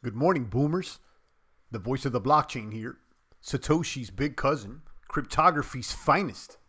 Good morning, boomers. The voice of the blockchain here. Satoshi's big cousin. Cryptography's finest.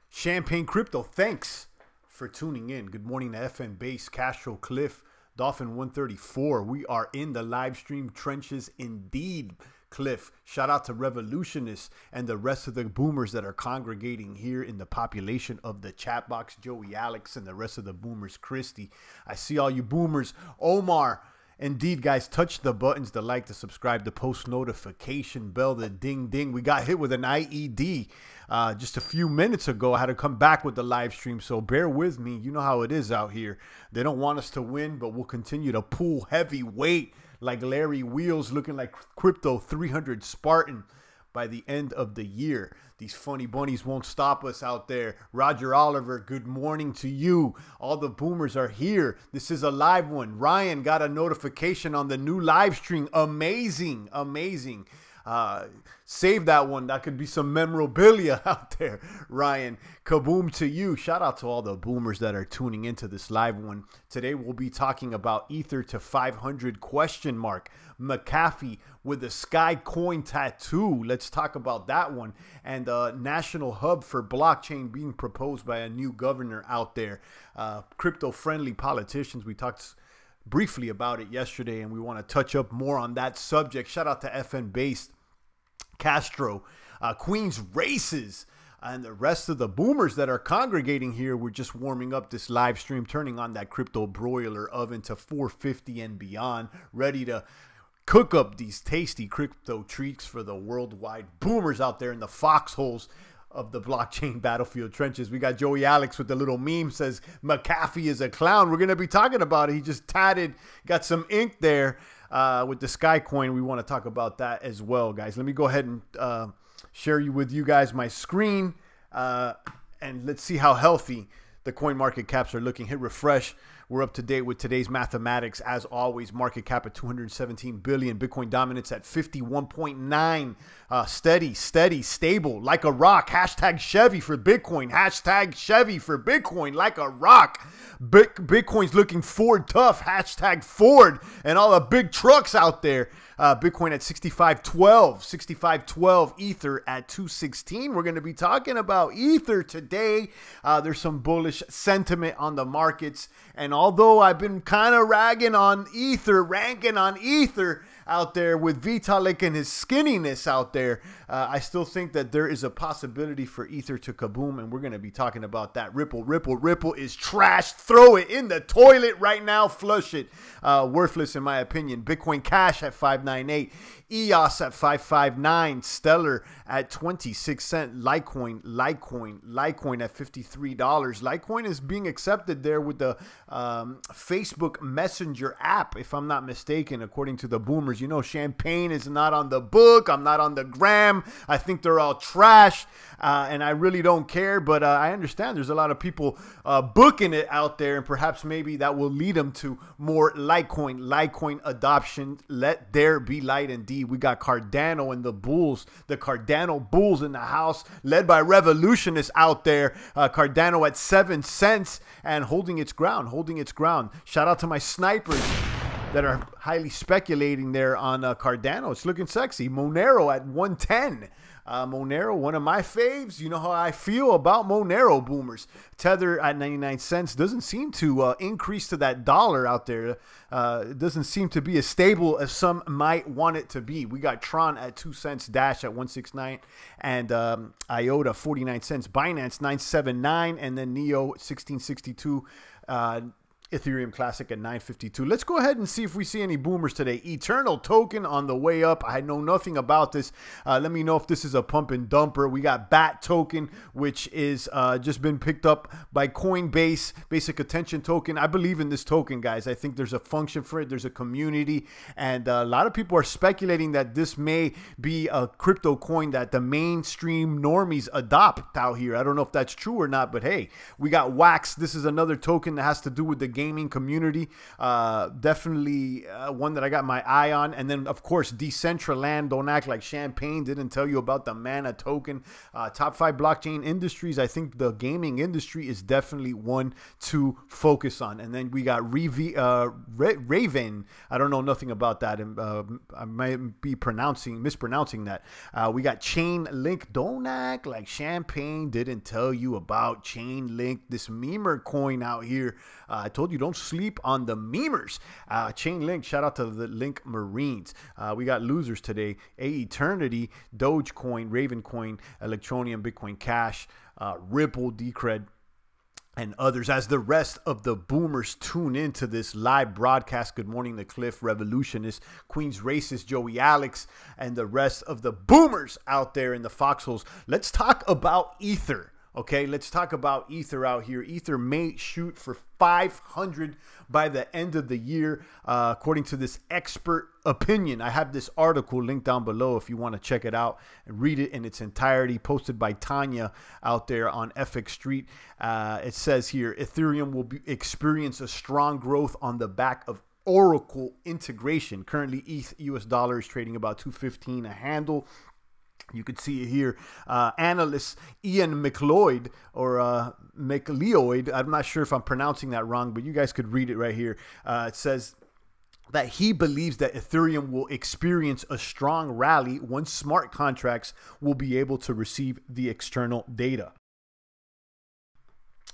Champagne Crypto, thanks for tuning in. Good morning to FN Base, Castro, Cliff, Dolphin 134. We are in the live stream trenches indeed, Cliff. Shout out to Revolutionists and the rest of the boomers that are congregating here in the population of the chat box. Joey, Alex, and the rest of the boomers. Christy, I see all you boomers. Omar. Indeed, guys, touch the buttons, the like, the subscribe, the post notification bell, the ding ding. We got hit with an IED just a few minutes ago. I had to come back with the live stream, so bear with me. You know how it is out here. They don't want us to win, but we'll continue to pull heavy weight like Larry Wheels, looking like Crypto 300 Spartan by the end of the year. These funny bunnies won't stop us out there. Roger Oliver, good morning to you. All the boomers are here. This is a live one. Ryan got a notification on the new live stream. Amazing, amazing. Save that one. That could be some memorabilia out there, Ryan. Kaboom to you. Shout out to all the boomers that are tuning into this live one. Today we'll be talking about Ether to 500 ? Mcafee with a Skycoin tattoo. Let's talk about that one. And national hub for blockchain being proposed by a new governor out there. Crypto-friendly politicians. We talked briefly about it yesterday, and we want to touch up more on that subject. Shout out to FN Based, Castro, Queens Races, and the rest of the boomers that are congregating here. We're just warming up this live stream, turning on that crypto broiler oven to 450 and beyond, ready to cook up these tasty crypto treats for the worldwide boomers out there in the foxholes of the blockchain battlefield trenches. We got Joey Alex with the little meme, says Mcafee is a clown. We're going to be talking about it. He just tatted, got some ink there with the Skycoin. We want to talk about that as well, guys. Let me go ahead and share with you guys my screen, and let's see how healthy the coin market caps are looking. Hit refresh. We're up to date with today's mathematics. As always, market cap at 217 billion. Bitcoin dominance at 51.9. Steady, stable, like a rock. Hashtag Chevy for Bitcoin. Hashtag Chevy for Bitcoin, like a rock. Bitcoin's looking Ford tough. Hashtag Ford and all the big trucks out there. Bitcoin at 65.12. Ether at 216. We're going to be talking about Ether today. There's some bullish sentiment on the markets. And although I've been kind of ranking on Ether out there with Vitalik and his skinniness out there, I still think that there is a possibility for Ether to kaboom, and we're going to be talking about that. Ripple is trash. Throw it in the toilet right now. Flush it. Worthless in my opinion. Bitcoin Cash at 598. EOS at 559. Stellar at 26 cents. Litecoin at $53. Litecoin is being accepted there with the Facebook Messenger app, if I'm not mistaken, according to the boomers. You know, Champagne is not on the book. I'm not on the gram. I think they're all trash, and I really don't care, but I understand there's a lot of people booking it out there, and perhaps maybe that will lead them to more Litecoin adoption. Let there be light indeed. We got Cardano and the Bulls, the Cardano Bulls in the house, led by Revolutionists out there. Cardano at 7 cents and holding its ground. Shout out to my snipers that are highly speculating there on Cardano. It's looking sexy. Monero at 110. Monero, one of my faves. You know how I feel about Monero, boomers. Tether at 99 cents. Doesn't seem to increase to that dollar out there. It doesn't seem to be as stable as some might want it to be. We got Tron at 2 cents. Dash at 169. And IOTA 49 cents. Binance 979. And then Neo 1662. Ethereum Classic at 952. Let's go ahead and see if we see any boomers today. Eternal token on the way up. I know nothing about this. Let me know if this is a pump and dumper. We got BAT token, which is just been picked up by Coinbase. Basic attention token. I believe in this token, guys. I think there's a function for it. There's a community, and a lot of people are speculating that this may be a crypto coin that the mainstream normies adopt out here. I don't know if that's true or not, but hey, we got Wax. This is another token that has to do with the gaming community. Definitely one that I got my eye on. And then, of course, Decentraland. Don't act like champagne didn't tell you about the Mana token. Top 5 blockchain industries. I think the gaming industry is definitely one to focus on. And then we got Raven. I don't know nothing about that. I might be mispronouncing that. We got Chainlink. Don't act like champagne didn't tell you about Chainlink, this memer coin out here. I told you don't sleep on the memers. Chainlink, shout out to the Link Marines. We got losers today. Eternity, Dogecoin, Ravencoin, Electronium, Bitcoin Cash, Ripple, Decred, and others, as the rest of the boomers tune into this live broadcast. Good morning, the Cliff Revolutionist, Queen's Racist, Joey Alex, and the rest of the boomers out there in the foxholes. Let's talk about Ether. Okay, let's talk about Ether out here. Ether may shoot for 500 by the end of the year, according to this expert opinion. I have this article linked down below if you want to check it out and read it in its entirety, posted by Tanya out there on FX Street. It says here, Ethereum will experience a strong growth on the back of Oracle integration. Currently, ETH US dollar is trading about $2.15 a handle. You can see it here. Analyst Ian McLeod, or McLeod, I'm not sure if I'm pronouncing that wrong, but you guys could read it right here. It says that he believes that Ethereum will experience a strong rally once smart contracts will be able to receive the external data.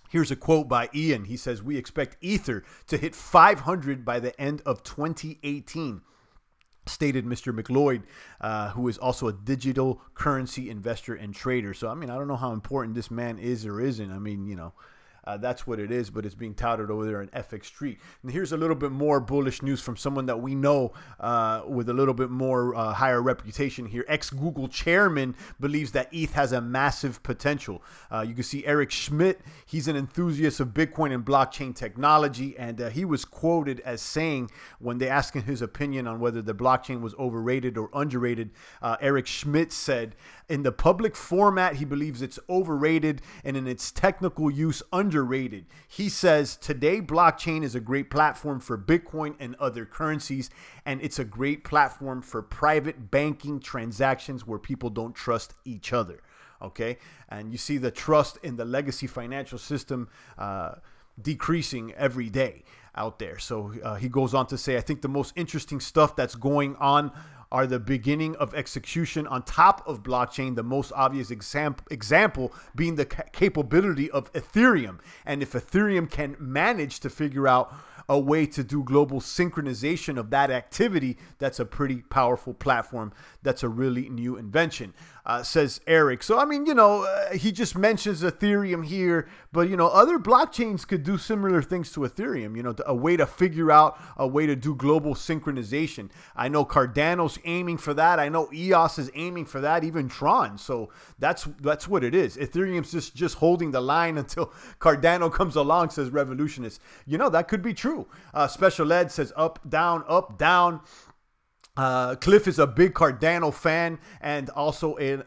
Here's a quote by Ian. He says, "We expect Ether to hit 500 by the end of 2018. Stated Mr. McLeod, who is also a digital currency investor and trader." So, I mean, I don't know how important this man is or isn't. I mean, you know, that's what it is, but it's being touted over there on FX Street. And here's a little bit more bullish news from someone that we know with a little bit more higher reputation here. Ex-Google chairman believes that ETH has a massive potential. You can see Eric Schmidt. He's an enthusiast of Bitcoin and blockchain technology, and he was quoted as saying, when they asked him his opinion on whether the blockchain was overrated or underrated, Eric Schmidt said, in the public format, he believes it's overrated, and in its technical use, underrated. He says, today, blockchain is a great platform for Bitcoin and other currencies, and it's a great platform for private banking transactions where people don't trust each other. Okay? And you see the trust in the legacy financial system decreasing every day out there. So he goes on to say, I think the most interesting stuff that's going on are the beginning of execution on top of blockchain, the most obvious example being the capability of Ethereum. And if Ethereum can manage to figure out a way to do global synchronization of that activity, that's a pretty powerful platform. That's a really new invention, says Eric. So, I mean, you know, he just mentions Ethereum here, but, you know, other blockchains could do similar things to Ethereum, you know, a way to figure out a way to do global synchronization. I know Cardano's aiming for that. I know EOS is aiming for that, even Tron. So that's what it is. Ethereum's just holding the line until Cardano comes along, says Revolutionist. You know, that could be true. Special Ed says up, down, up, down. Cliff is a big Cardano fan and also an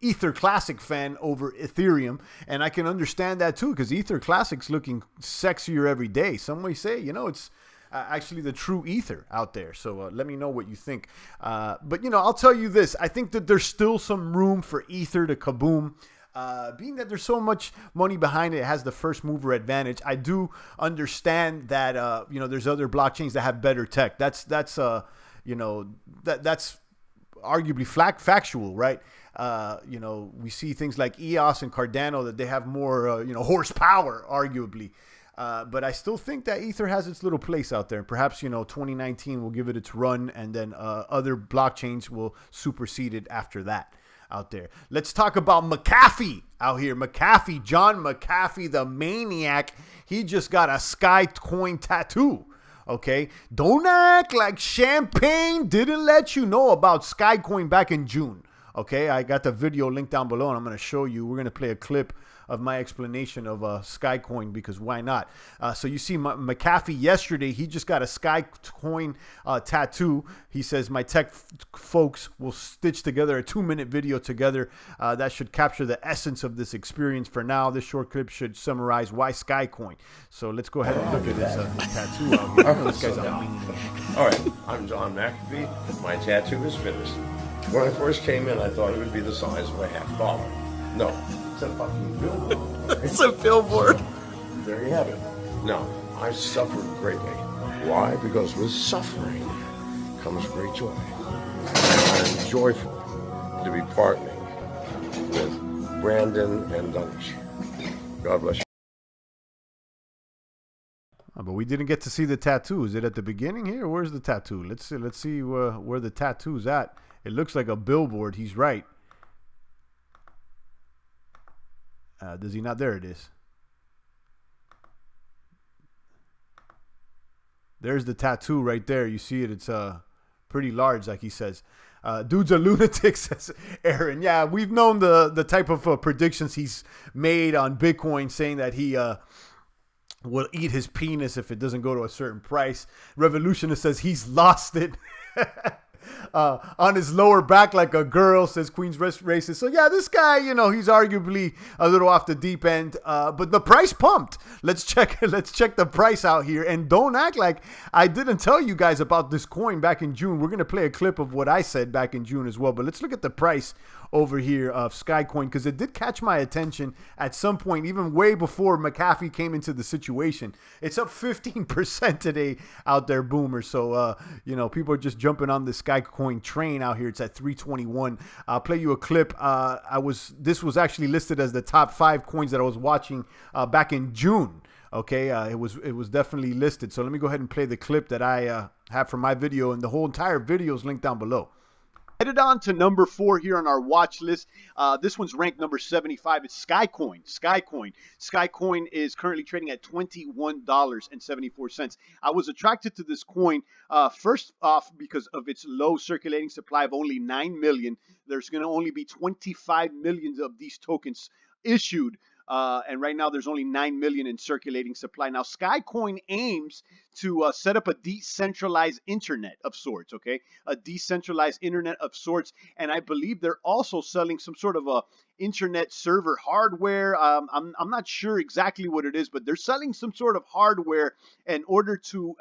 Ether Classic fan over Ethereum, and I can understand that too, because Ether Classic's looking sexier every day. Some may say, you know, it's actually the true Ether out there. So let me know what you think. But, you know, I'll tell you this. I think that there's still some room for Ether to kaboom. Being that there's so much money behind it, it has the first mover advantage. I do understand that you know, there's other blockchains that have better tech. That's you know, that's arguably factual, right? You know, we see things like EOS and Cardano that they have more you know, horsepower, arguably. But I still think that Ether has its little place out there. Perhaps, you know, 2019 will give it its run, and then other blockchains will supersede it after that out there. Let's talk about Mcafee out here. Mcafee, John Mcafee, the maniac. He just got a Skycoin tattoo. Okay, don't act like champagne didn't let you know about Skycoin back in June. Okay, I got the video linked down below, and I'm going to show you. We're going to play a clip of my explanation of Skycoin, because why not? So you see Mcafee yesterday, he just got a Skycoin tattoo. He says, my tech folks will stitch together a 2-minute video together that should capture the essence of this experience. For now, this short clip should summarize why Skycoin. So let's go ahead and look at this tattoo out here. This guy's all right, I'm John Mcafee. My tattoo is finished. When I first came in, I thought it would be the size of a $50. No, it's a fucking billboard. It's a billboard. There you have it. No, I suffered greatly. Why? Because with suffering comes great joy. I'm joyful to be partnering with Brandon and Dunish. God bless you. But we didn't get to see the tattoo. Is it at the beginning here? Where's the tattoo? Let's see where the tattoo's at. It looks like a billboard. He's right. Does he not? There it is. There's the tattoo right there. You see it. It's pretty large, like he says. Dude's a lunatic, says Aaron. Yeah, we've known the type of predictions he's made on Bitcoin, saying that he will eat his penis if it doesn't go to a certain price. Revolutionist says he's lost it. On his lower back like a girl, says Queen's Racist. So yeah, this guy, you know, he's arguably a little off the deep end, but the price pumped. Let's check the price out here, and don't act like I didn't tell you guys about this coin back in June. We're gonna play a clip of what I said back in June as well, but let's look at the price over here of Skycoin, because it did catch my attention at some point, even way before Mcafee came into the situation. It's up 15% today out there, boomers. So you know, people are just jumping on the Skycoin train out here. It's at 321. I'll play you a clip. This was actually listed as the top 5 coins that I was watching back in June. Okay, it was definitely listed. So let me go ahead and play the clip that I have from my video, and the whole entire video is linked down below. Headed on to number 4 here on our watch list. This one's ranked number 75. It's Skycoin. Skycoin is currently trading at $21.74. I was attracted to this coin first off because of its low circulating supply of only 9 million. There's going to only be 25 million of these tokens issued. And right now there's only 9 million in circulating supply. Now Skycoin aims to set up a decentralized internet of sorts, okay? A decentralized internet of sorts. And I believe they're also selling some sort of a internet server hardware. I'm not sure exactly what it is, but they're selling some sort of hardware in order to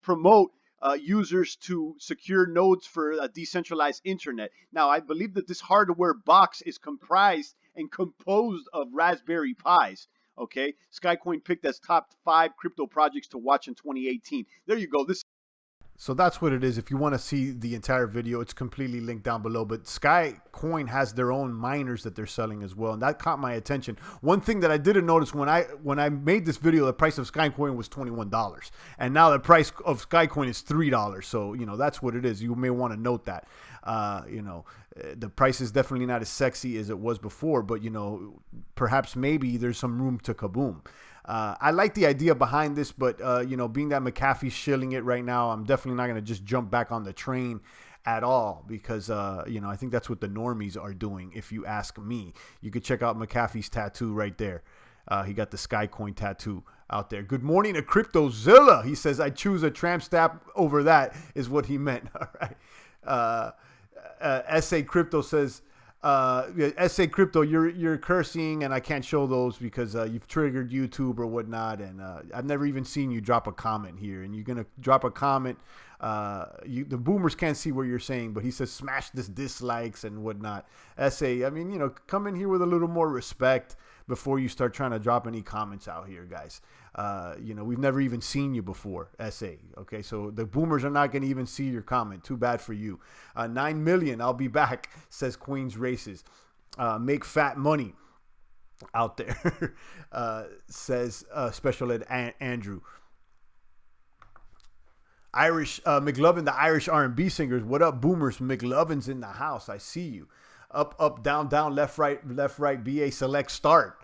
promote users to secure nodes for a decentralized internet. Now, I believe that this hardware box is comprised and composed of Raspberry Pis. Okay, Skycoin picked as top 5 crypto projects to watch in 2018. There you go. So that's what it is. If you want to see the entire video, it's completely linked down below. But Skycoin has their own miners that they're selling as well, and that caught my attention. One thing that I didn't notice when I made this video, the price of Skycoin was $21, and now the price of Skycoin is $3. So you know, that's what it is. You may want to note that. You know, the price is definitely not as sexy as it was before, but you know, perhaps maybe there's some room to kaboom. I like the idea behind this, but you know, being that Mcafee's shilling it right now, I'm definitely not going to just jump back on the train at all, because you know, I think that's what the normies are doing, if you ask me. You could check out Mcafee's tattoo right there. He got the Skycoin tattoo out there. Good morning to CryptoZilla. He says, I choose a tramp stamp over that, is what he meant. All right. SA Crypto says, SA Crypto, you're cursing, and I can't show those because you've triggered YouTube or whatnot, and I've never even seen you drop a comment here, and you're gonna drop a comment. The boomers can't see what you're saying, but he says smash this dislikes and whatnot. SA, I mean, you know, come in here with a little more respect before you start trying to drop any comments out here, guys. You know, we've never even seen you before, SA. Okay, so the boomers are not going to even see your comment. Too bad for you. 9 million, I'll be back, says Queen's Races. Make fat money out there, says Special Ed Andrew. Irish McLovin, the Irish R&B singers. What up, boomers? McLovin's in the house. I see you. Up, up, down, down, left, right, BA select start.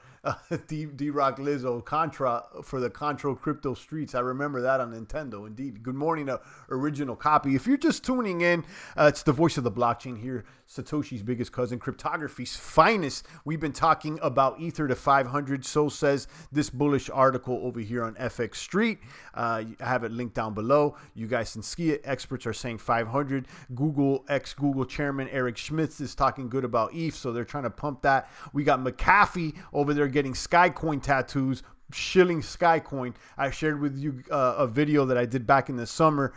D-Rock Lizzo, Contra for the Contro Crypto Streets. I remember that on Nintendo. Indeed. Good morning, original copy. If you're just tuning in, it's the voice of the blockchain here. Satoshi's biggest cousin, cryptography's finest. We've been talking about Ether to 500. So says this bullish article over here on FX Street. I have it linked down below. You guys can see it. Experts are saying 500. Google, ex-Google chairman Eric Schmidt is talking good about ETH, so they're trying to pump that. We got Mcafee over there getting Skycoin tattoos, shilling Skycoin. I shared with you a video that I did back in the summer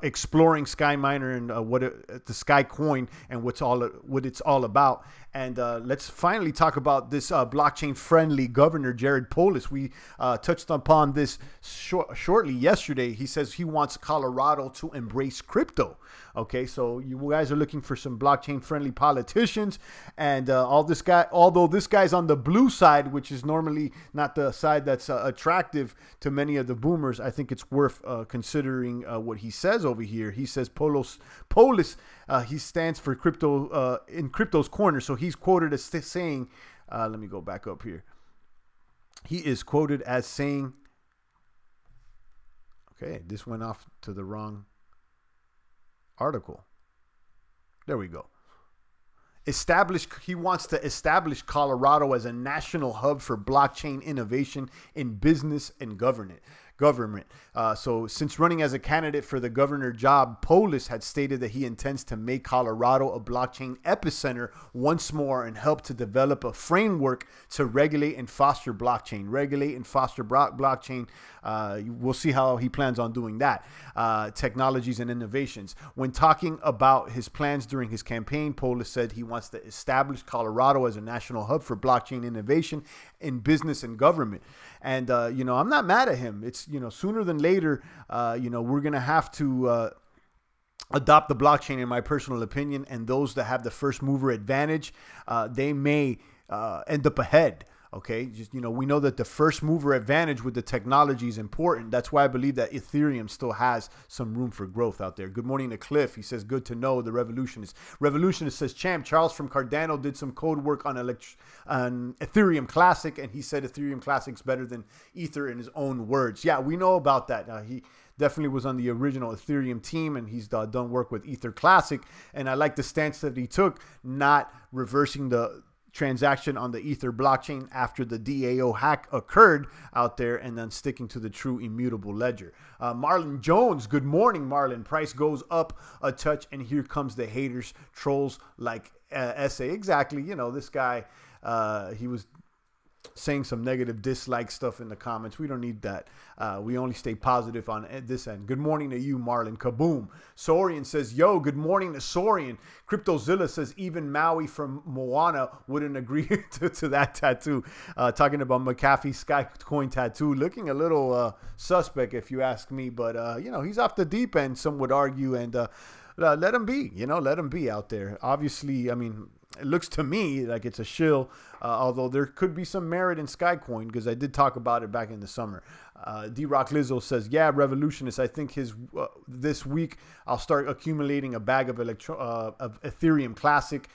exploring SkyMiner and the Skycoin and what it's all about. And let's finally talk about this blockchain-friendly governor, Jared Polis. We touched upon this shortly yesterday. He says he wants Colorado to embrace crypto. Okay, so you guys are looking for some blockchain-friendly politicians, and although this guy's on the blue side, which is normally not the side that's attractive to many of the boomers, I think it's worth considering what he says over here. He says Polis, he stands for crypto in crypto's corner. So he's quoted as saying, let me go back up here. He is quoted as saying, okay, this went off to the wrong article. There we go. He wants to establish Colorado as a national hub for blockchain innovation in business and government. So since running as a candidate for the governor job, Polis had stated that he intends to make Colorado a blockchain epicenter once more and help to develop a framework to regulate and foster blockchain. Blockchain. We'll see how he plans on doing that. Technologies and innovations. When talking about his plans during his campaign, Polis said he wants to establish Colorado as a national hub for blockchain innovation in business and government. And, I'm not mad at him. It's, sooner than later, we're going to have to adopt the blockchain, in my personal opinion. And those that have the first mover advantage, they may end up ahead. Okay, just we know that the first mover advantage with the technology is important. That's why I believe that Ethereum still has some room for growth out there. Good morning to Cliff. He says, good to know the revolutionist. Revolutionist says, champ, Charles from Cardano did some code work on Ethereum Classic, and he said Ethereum Classic's better than Ether in his own words. Yeah, we know about that. He definitely was on the original Ethereum team, and he's done work with Ether Classic. And I like the stance that he took, not reversing the transaction on the Ether blockchain after the DAO hack occurred out there, and then sticking to the true immutable ledger. Marlon Jones, good morning, Marlon. Price goes up a touch, and here comes the haters, trolls like SA. Exactly. This guy, he was saying some negative dislike stuff in the comments. We don't need that. We only stay positive on this end. Good morning to you, Marlon. Kaboom. Sorian says, yo, good morning to Sorian. Cryptozilla says, even Maui from Moana wouldn't agree to that tattoo. Talking about Mcafee Skycoin tattoo. Looking a little suspect, if you ask me. But, he's off the deep end, some would argue. And let him be. Let him be out there. Obviously, I mean, it looks to me like it's a shill, although there could be some merit in Skycoin, because I did talk about it back in the summer. D-Rock Lizzo says, yeah, revolutionist. I think this week I'll start accumulating a bag of Ethereum Classic.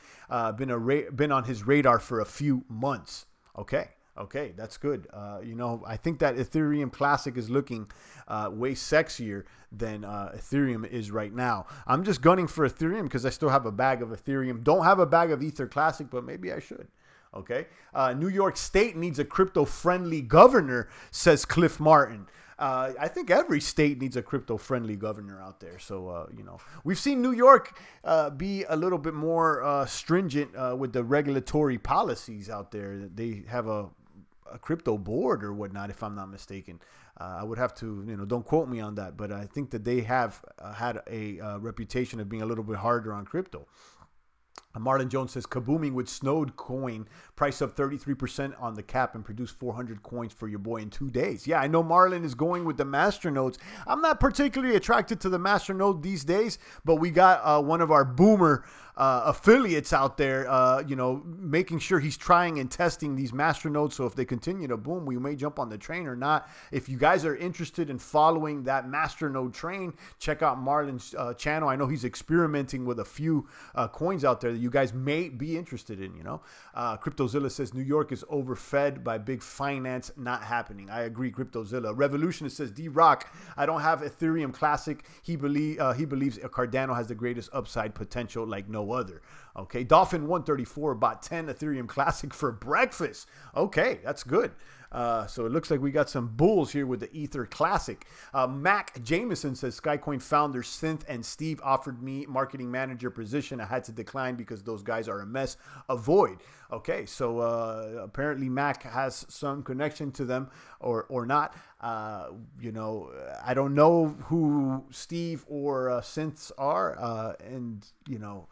Been on his radar for a few months. Okay, that's good. I think that Ethereum Classic is looking way sexier than Ethereum is right now. I'm just gunning for Ethereum because I still have a bag of Ethereum. Don't have a bag of Ether Classic, but maybe I should. Okay. New York State needs a crypto-friendly governor, says Cliff Martin. I think every state needs a crypto-friendly governor out there. So, we've seen New York be a little bit more stringent with the regulatory policies out there. They have a crypto board or whatnot, if I'm not mistaken. I would have to, don't quote me on that, but I think that they have had a reputation of being a little bit harder on crypto. Marlon Jones says, kabooming with Snowed coin, price up 33% on the cap and produce 400 coins for your boy in 2 days. Yeah, I know Marlon is going with the master nodes. I'm not particularly attracted to the master node these days, but we got one of our boomer affiliates out there, you know, making sure he's trying and testing these masternodes. So if they continue to boom, we may jump on the train or not. If you guys are interested in following that masternode train, check out Marlon's channel. I know he's experimenting with a few coins out there that you guys may be interested in, you know. CryptoZilla says New York is overfed by big finance, not happening. I agree, CryptoZilla. Revolutionist says D-Rock, I don't have Ethereum Classic. He believes Cardano has the greatest upside potential like no other. Okay, Dolphin 134 bought 10 Ethereum Classic for breakfast. Okay, that's good. So it looks like we got some bulls here with the Ether Classic. Mac Jameson says Skycoin founders Synth and Steve offered me marketing manager position. I had to decline because those guys are a mess. Avoid. Okay, so apparently Mac has some connection to them or not. You know, I don't know who Steve or Synths are, and you know,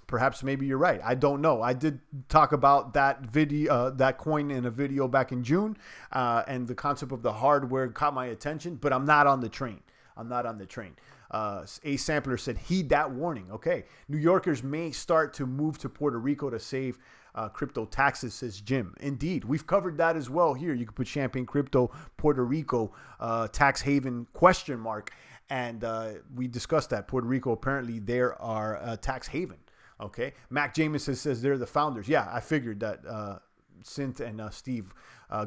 perhaps maybe you're right. I don't know. I did talk about that video, that coin in a video back in June, and the concept of the hardware caught my attention, but I'm not on the train. I'm not on the train. A sampler said, heed that warning. Okay. New Yorkers may start to move to Puerto Rico to save crypto taxes, says Jim. Indeed. We've covered that as well here. You can put Champagne Crypto, Puerto Rico, tax haven, ? And we discussed that. Puerto Rico, apparently there are a tax haven. Okay. Mac Jameson says they're the founders. Yeah, I figured that Synth and Steve.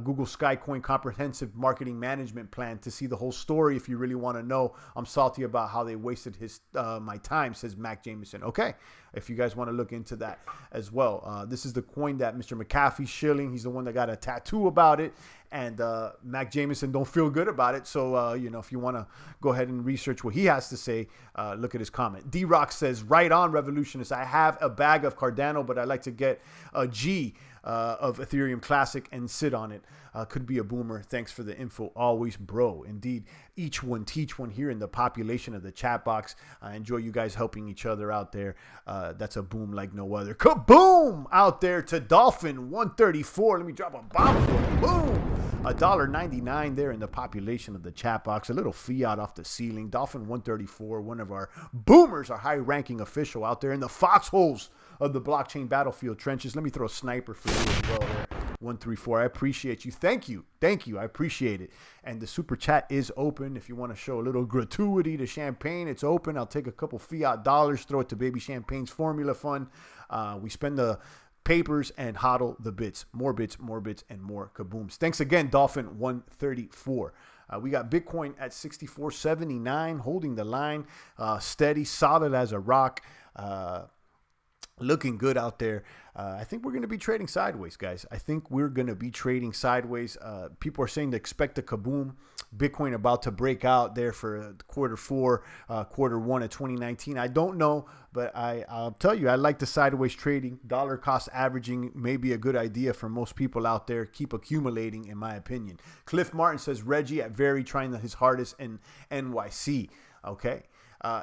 Google Skycoin comprehensive marketing management plan to see the whole story if you really want to know. I'm salty about how they wasted my time, says Mac Jameson. Okay, if you guys want to look into that as well. This is the coin that Mr. Mcafee shilling. He's the one that got a tattoo about it. And Mac Jameson don't feel good about it. So, you know, if you want to go ahead and research what he has to say, look at his comment. D-Rock says, right on, Revolutionist. I have a bag of Cardano, but I like to get a G of Ethereum Classic and sit on it. Could be a boomer. Thanks for the info. Always, bro. Indeed. Each one teach one here in the population of the chat box. I enjoy you guys helping each other out there. That's a boom like no other. Kaboom! Out there to Dolphin 134. Let me drop a bomb for you. Boom! $1.99 there in the population of the chat box. A little fiat off the ceiling. Dolphin 134, one of our boomers, our high-ranking official out there in the foxholes of the blockchain battlefield trenches. Let me throw a sniper for you as well there. 134. I appreciate you. Thank you. Thank you. I appreciate it. And the super chat is open. If you want to show a little gratuity to Champagne, it's open. I'll take a couple fiat dollars, throw it to Baby Champagne's Formula Fund. We spend the papers and hodl the bits. More bits, and more kabooms. Thanks again, Dolphin 134. We got Bitcoin at 64.79, holding the line, steady, solid as a rock. Looking good out there. I think we're going to be trading sideways, guys. I think we're going to be trading sideways. People are saying to expect a kaboom. Bitcoin about to break out there for Q4, Q1 of 2019. I don't know, but I'll tell you, I like the sideways trading. Dollar cost averaging may be a good idea for most people out there. Keep accumulating, in my opinion. Cliff Martin says, Reggie at Very trying his hardest in NYC. Okay.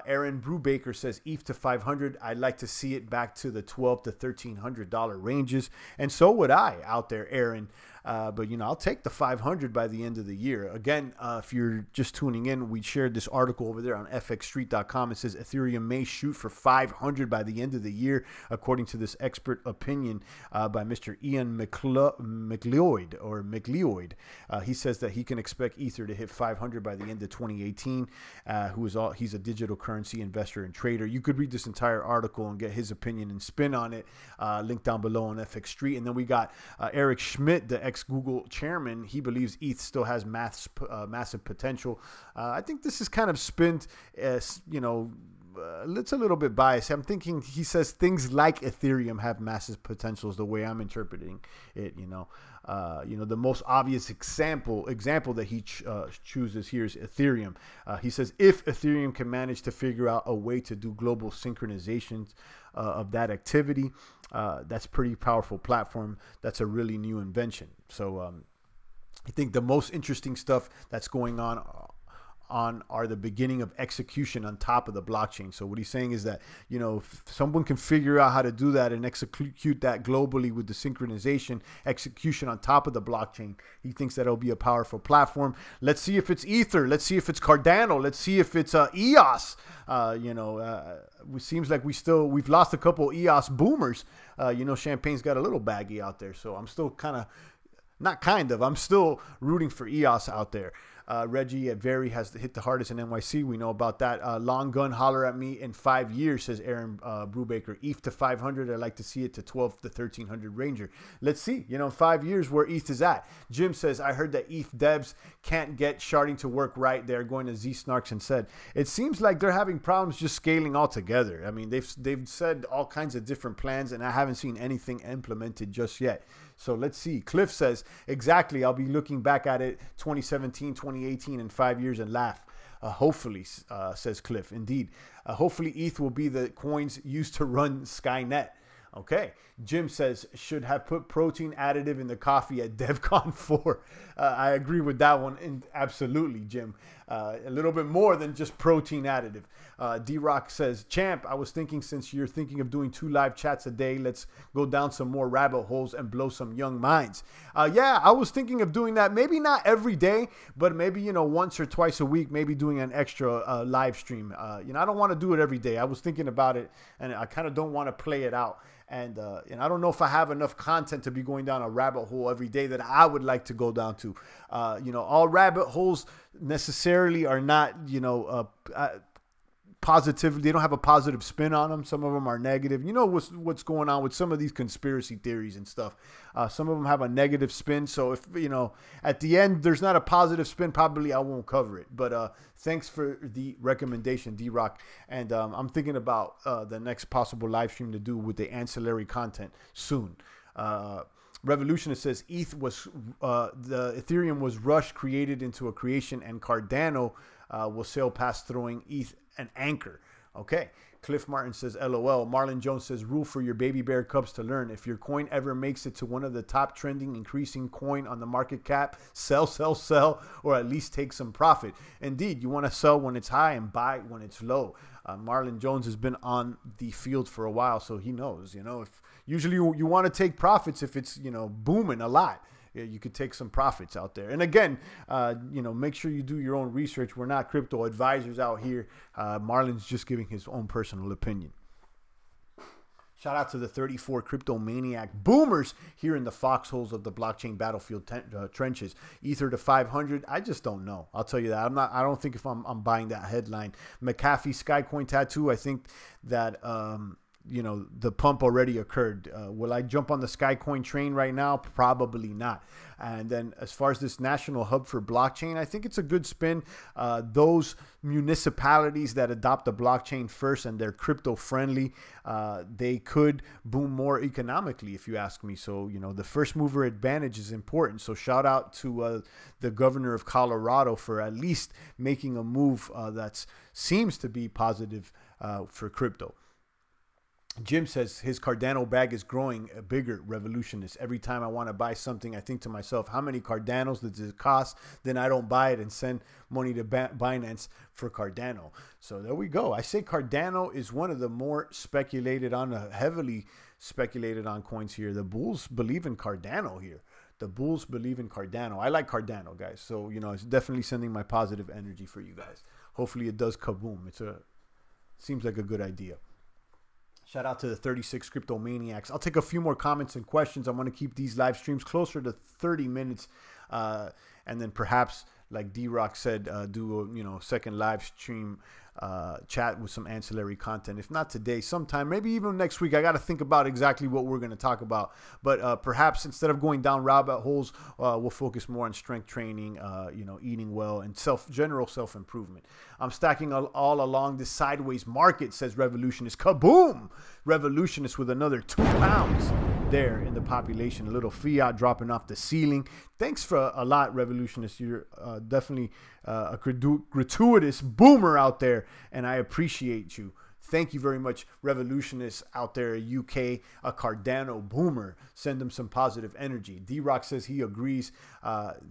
Aaron Brubaker says ETH to 500. I'd like to see it back to the $1,200 to $1,300 ranges, and so would I out there, Aaron. But, you know, I'll take the 500 by the end of the year. Again, if you're just tuning in, we shared this article over there on fxstreet.com. It says Ethereum may shoot for 500 by the end of the year, according to this expert opinion by Mr. Ian McLeod. He says that he can expect Ether to hit 500 by the end of 2018. He's a digital currency investor and trader. You could read this entire article and get his opinion and spin on it. Link down below on FX Street. And then we got Eric Schmidt, the ex-Google chairman. He believes ETH still has massive potential. I think this is kind of spent as, you know, it's a little bit biased. I'm thinking he says things like Ethereum have massive potentials the way I'm interpreting it, you know. The most obvious example that he chooses here is Ethereum. He says if Ethereum can manage to figure out a way to do global synchronizations of that activity, that's a pretty powerful platform. That's a really new invention. So I think the most interesting stuff that's going on on are the beginning of execution on top of the blockchain. So what he's saying is that, you know, if someone can figure out how to do that and execute that globally with the synchronization execution on top of the blockchain, he thinks that it'll be a powerful platform. Let's see if it's Ether. Let's see if it's Cardano. Let's see if it's EOS. It seems like we've lost a couple EOS boomers. You know, Champagne's got a little baggy out there. So I'm still I'm still rooting for EOS out there. Reggie at Very has hit the hardest in NYC. We know about that. Long gun, holler at me in 5 years, says Aaron Brubaker. ETH to 500. I'd like to see it to 12 to 1300 Ranger. Let's see, you know, 5 years where ETH is at. Jim says, I heard that ETH devs can't get sharding to work right. They're going to Z Snarks and said, it seems like they're having problems just scaling altogether. I mean, they've said all kinds of different plans, and I haven't seen anything implemented just yet. So let's see. Cliff says, exactly. I'll be looking back at it 2017, 2018 in 5 years and laugh. Hopefully, says Cliff. Indeed. Hopefully ETH will be the coins used to run Skynet. Okay. Jim says, should have put protein additive in the coffee at DevCon 4. I agree with that one. And absolutely, Jim. A little bit more than just protein additive. D-Rock says, Champ, I was thinking since you're thinking of doing 2 live chats a day, let's go down some more rabbit holes and blow some young minds. Yeah, I was thinking of doing that. Maybe not every day, but maybe, you know, once or twice a week, maybe doing an extra live stream. You know, I don't want to do it every day. I was thinking about it, and I kind of don't want to play it out. And I don't know if I have enough content to be going down a rabbit hole every day that I would like to go down to. You know, all rabbit holes necessarily are not, you know, positive. They don't have a positive spin on them. Some of them are negative. You know what's going on with some of these conspiracy theories and stuff. Some of them have a negative spin. So if, you know, at the end there's not a positive spin, probably I won't cover it. But thanks for the recommendation, D-Rock. And I'm thinking about the next possible live stream to do with the ancillary content soon. Revolutionist says the Ethereum was rushed, created into a creation, and Cardano will sail past throwing ETH an anchor. Okay. Cliff Martin says, LOL. Marlon Jones says, rule for your baby bear cubs to learn. If your coin ever makes it to one of the top trending increasing coin on the market cap, sell, or at least take some profit. Indeed, you want to sell when it's high and buy when it's low. Marlon Jones has been on the field for a while, so he knows, you know, if usually you want to take profits if it's, you know, booming a lot. You could take some profits out there. And again, you know, make sure you do your own research. We're not crypto advisors out here. Marlon's just giving his own personal opinion. Shout out to the 34 crypto maniac boomers here in the foxholes of the blockchain battlefield trenches. Ether to 500. I just don't know. I'll tell you that. I don't think if I'm buying that headline. Mcafee Skycoin tattoo. I think that, you know, the pump already occurred. Will I jump on the Skycoin train right now? Probably not. And then as far as this national hub for blockchain, I think it's a good spin. Those municipalities that adopt the blockchain first and they're crypto friendly, they could boom more economically, if you ask me. So, you know, the first mover advantage is important. So shout out to the governor of Colorado for at least making a move that seems to be positive for crypto. Jim says his Cardano bag is growing bigger. Revolutionist. Every time I want to buy something, I think to myself, how many Cardanos does it cost? Then I don't buy it and send money to Binance for Cardano. So there we go. I say Cardano is one of the more speculated on, heavily speculated on coins here. The bulls believe in Cardano here. The bulls believe in Cardano. I like Cardano, guys. So, you know, it's definitely sending my positive energy for you guys. Hopefully it does kaboom. Seems like a good idea. Shout out to the 36 crypto maniacs. I'll take a few more comments and questions. I want to keep these live streams closer to 30 minutes. And then perhaps, like D-Rock said, do a, you know, second live stream chat with some ancillary content. If not today, sometime, maybe even next week. I got to think about exactly what we're going to talk about. But perhaps instead of going down rabbit holes, we'll focus more on strength training, you know, eating well, and general self-improvement. I'm stacking all along this sideways market, says Revolutionist. Kaboom! Revolutionist with another 2 pounds there in the population. A little fiat dropping off the ceiling. Thanks for a lot, Revolutionist. You're definitely a gratuitous boomer out there, and I appreciate you. Thank you very much, revolutionists out there, UK, a Cardano boomer. Send them some positive energy. D-Rock says he agrees.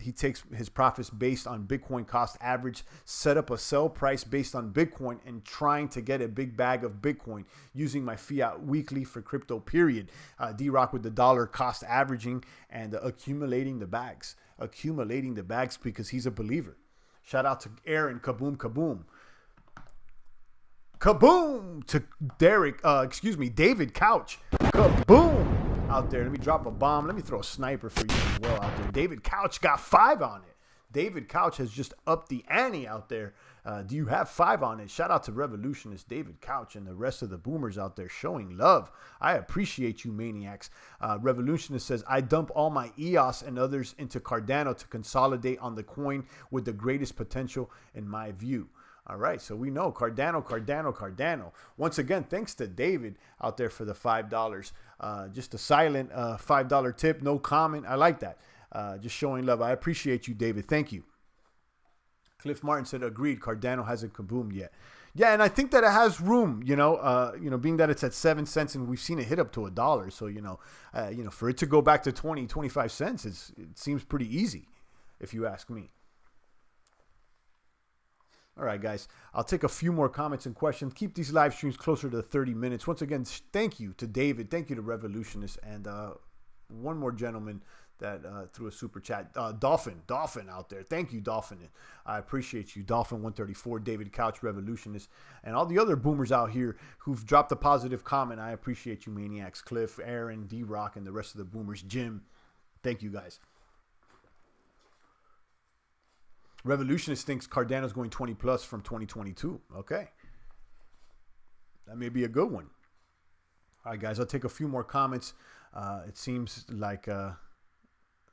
He takes his profits based on Bitcoin cost average, set up a sell price based on Bitcoin, and trying to get a big bag of Bitcoin using my fiat weekly for crypto, period. D-Rock with the dollar cost averaging and accumulating the bags. Accumulating the bags because he's a believer. Shout out to Aaron, kaboom, kaboom. Kaboom to Derek, David Couch. Kaboom out there. Let me drop a bomb. Let me throw a sniper for you as well out there. David Couch got 5 on it. David Couch has just upped the ante out there. Do you have 5 on it? Shout out to revolutionist David Couch and the rest of the boomers out there showing love. I appreciate you, maniacs. Revolutionist says, I dump all my EOS and others into Cardano to consolidate on the coin with the greatest potential in my view. All right, so we know Cardano. Once again, thanks to David out there for the $5. Just a silent $5 tip, no comment. I like that. Just showing love. I appreciate you, David. Thank you. Cliff Martin said, agreed, Cardano hasn't kaboomed yet. Yeah, and I think that it has room, being that it's at 7 cents and we've seen it hit up to $1. So, for it to go back to 20, 25 cents, it seems pretty easy, if you ask me. All right, guys, I'll take a few more comments and questions. Keep these live streams closer to 30 minutes. Once again, thank you to David. Thank you to Revolutionists. And one more gentleman that threw a super chat. Dolphin out there. Thank you, Dolphin. I appreciate you. Dolphin 134, David Couch, Revolutionist, and all the other boomers out here who've dropped a positive comment. I appreciate you, maniacs. Cliff, Aaron, D-Rock, and the rest of the boomers. Jim, thank you, guys. Revolutionist thinks Cardano's going 20 plus from 2022. Okay. That may be a good one. All right, guys, I'll take a few more comments. It seems like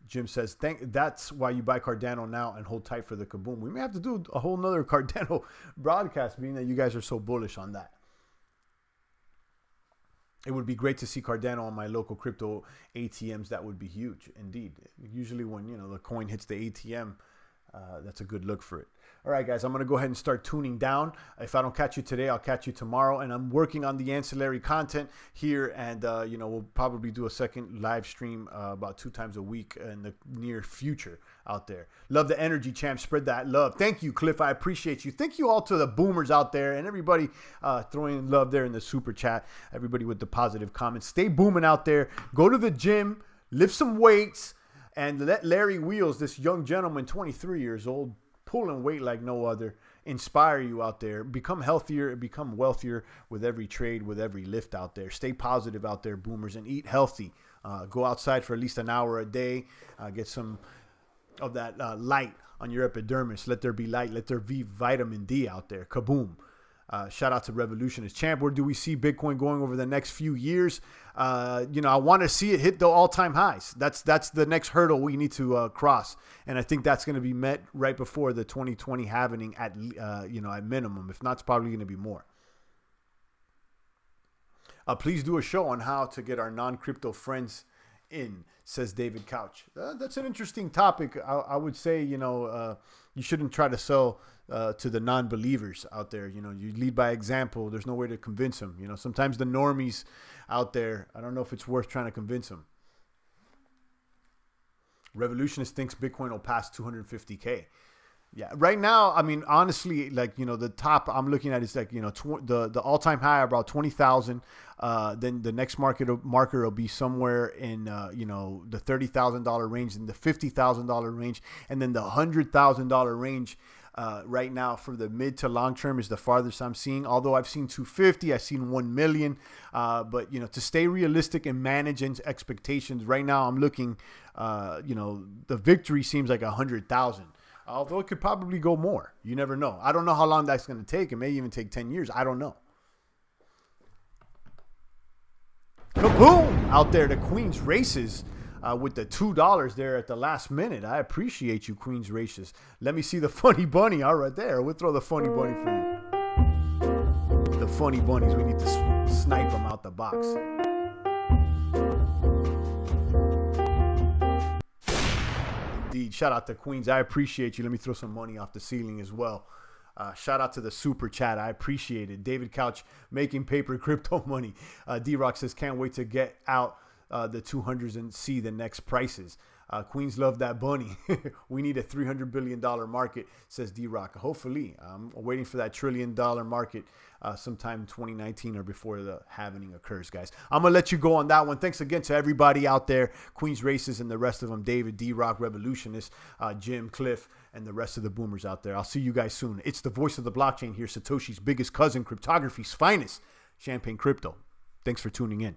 Jim says, that's why you buy Cardano now and hold tight for the kaboom. We may have to do a whole nother Cardano broadcast, being that you guys are so bullish on that. It would be great to see Cardano on my local crypto ATMs. That would be huge, indeed. Usually when, the coin hits the ATM, that's a good look for it. All right, guys, I'm going to go ahead and start tuning down. If I don't catch you today, I'll catch you tomorrow. And I'm working on the ancillary content here. And, we'll probably do a second live stream about 2 times a week in the near future out there. Love the energy, champ. Spread that love. Thank you, Cliff. I appreciate you. Thank you all to the boomers out there and everybody throwing love there in the super chat. Everybody with the positive comments. Stay booming out there. Go to the gym. Lift some weights. And let Larry Wheels, this young gentleman, 23 years old, pulling weight like no other, inspire you out there. Become healthier, become wealthier with every trade, with every lift out there. Stay positive out there, boomers, and eat healthy. Go outside for at least an hour a day. Get some of that light on your epidermis. Let there be light. Let there be vitamin D out there. Kaboom. Shout out to Revolutionist. Champ, where do we see Bitcoin going over the next few years? I want to see it hit the all-time highs. That's the next hurdle we need to cross. And I think that's going to be met right before the 2020 halving at minimum. If not, it's probably going to be more. Please do a show on how to get our non-crypto friends in, says David Couch. That's an interesting topic. I would say, you shouldn't try to sell to the non-believers out there. You lead by example. There's no way to convince them. Sometimes the normies out there, I don't know if it's worth trying to convince them. Revolutionist thinks Bitcoin will pass 250K. Yeah, right now, I mean, honestly, like, the top I'm looking at is like, the all-time high about 20,000. Then the next marker will be somewhere in, the $30,000 range and the $50,000 range. And then the $100,000 range right now for the mid to long term is the farthest I'm seeing. Although I've seen 250, I've seen 1 million. But, to stay realistic and manage expectations, right now I'm looking, the victory seems like 100,000. Although it could probably go more. You never know. I don't know how long that's going to take. It may even take 10 years. I don't know. Kaboom! Out there, the Queen's Races with the $2 there at the last minute. I appreciate you, Queen's Races. Let me see the funny bunny. All right, there. We'll throw the funny bunny for you. The funny bunnies. We need to snipe them out the box. Indeed. Shout out to Queens. I appreciate you. Let me throw some money off the ceiling as well. Shout out to the super chat. I appreciate it. David Couch making paper crypto money. D-Rock says, can't wait to get out the 200s and see the next prices. Queens love that bunny. We need a $300 billion market, says D-Rock. Hopefully. I'm waiting for that $1 trillion market sometime in 2019 or before the halving occurs, guys. I'm going to let you go on that one. Thanks again to everybody out there, Queens Races and the rest of them, David, D-Rock, Revolutionist, Jim, Cliff, and the rest of the boomers out there. I'll see you guys soon. It's the voice of the blockchain here, Satoshi's biggest cousin, cryptography's finest, Champagne Crypto. Thanks for tuning in.